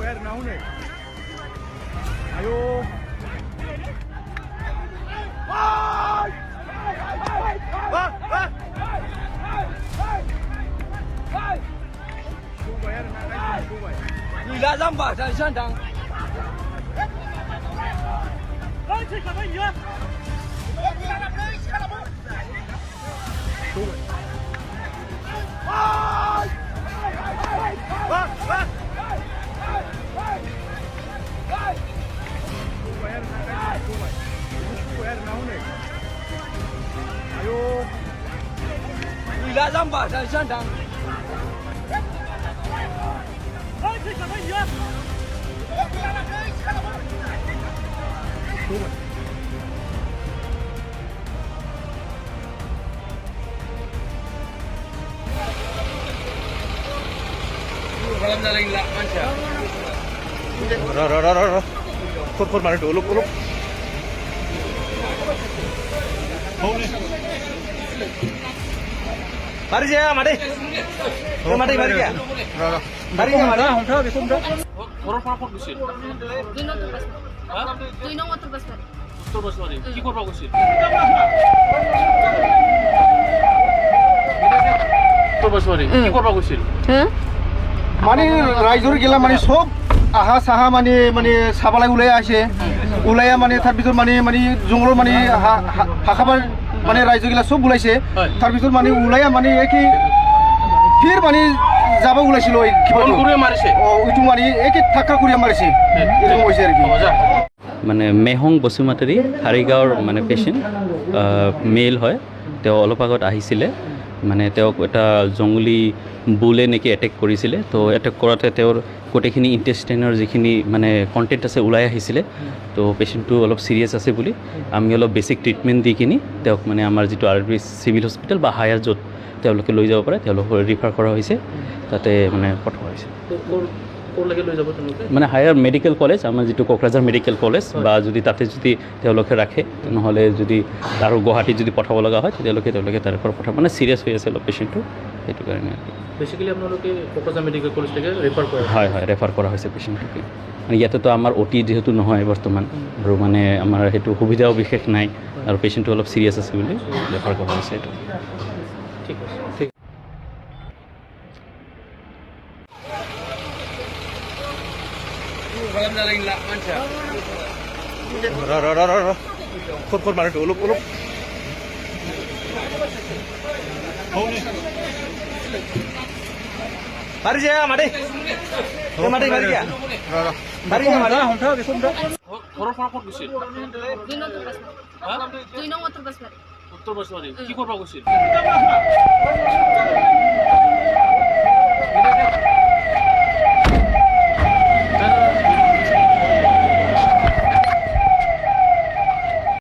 你来让马上上场。这什么鱼？你来让马上上场。这什么鱼？Bodoland lah macam. Ro. Kod mana tu? Uluk. Mari je, mari. Mari ya. Ro. Mari je, mari. Hum thao, bisum thao. Orang apa gusin? Tuh nong motor bas bar. Motor bas mari. Ki korba gusin? Motor bas mari. Ki korba gusin? মানে ৰাইজৰ গিলা মানে সব আহা সাহা মানে সাবালাই উলাই আছে উলাইয়া মানে তাৰ ভিতৰত মানে জংগলৰ মানে হাখাবাৰ মানে ৰাইজ গিলা সব উলাইছে তাৰ ভিতৰত মানে উলাইয়া মানে কি ফিৰ মানে যাব উলাইছিল ওই কিবা কৰে মাৰিছে ওইটো মানে একে ঠাক্কা কৰি মাৰিছে এৰকম হইছে আৰ কি মানে মেহং বসুমাতাৰী হাৰিগাঁৱৰ মানে পেশেণ্ট মেল হয় তেওঁ অলপ আগত আহিছিলে মানে তেওঁক এটা জংগলী বুলে নেকি এটেক কৰিছিলে তো এটেক কৰাতে তেওঁৰ গোটেইখিনি ইণ্টেষ্টাইনৰ যিখিনি মানে কণ্টেণ্ট আছে ওলাই আহিছিলে তো পেচেণ্টটো অলপ চিৰিয়াছ আছে বুলি আমি অলপ বেছিক ট্ৰিটমেণ্ট দি কিনি তেওঁক মানে আমাৰ যিটো আৰ.বি. চিভিল হস্পিটেল বা হায়াৰ য'ত তেওঁলোকে লৈ যাব পাৰে তেওঁলোকক ৰিফাৰ কৰা হৈছে তাতে মানে পঠোৱা হৈছে মানে হায়াৰ মেডিকেল কলেজ আমাৰ যিটো কোকৰাঝাৰ মেডিকেল কলেজ বা যদি তাতে যদি তেওঁলোকে ৰাখে নহ'লে যদি আৰু গুৱাহাটীত যদি পঠাব লগা হয় তেওঁলোকে তাৰ পৰা পঠাব মানে চিৰিয়াছ হৈ আছে অলপ পেচেণ্টটো সেইটো কাৰণে বেসিক্যালি আপোনালোকে কোকৰাঝাৰ মেডিকেল কলেজ থেকে ৰেফাৰ কৰে হয় ৰেফাৰ কৰা হৈছে পেচেণ্টটোকে মানে ইয়াতেতো আমাৰ অ'টি যিহেতু নহয় বৰ্তমান আৰু মানে আমাৰ সেইটো সুবিধাও বিশেষ নাই আৰু পেচেণ্টটো অলপ চিৰিয়াছ আছে বুলি ৰেফাৰ কৰা হৈছে এইটো ঠিক আছে ঠিক Bodoland lah macam. Ro. Kod mana tu? Uluk. Mari je, mari. Mari ya. Ro. Mari je, mari. Hum thao, bisum thao. orang apa gusin? Tuh nong motor bas bar. Motor bas mari. Ki korba gusin?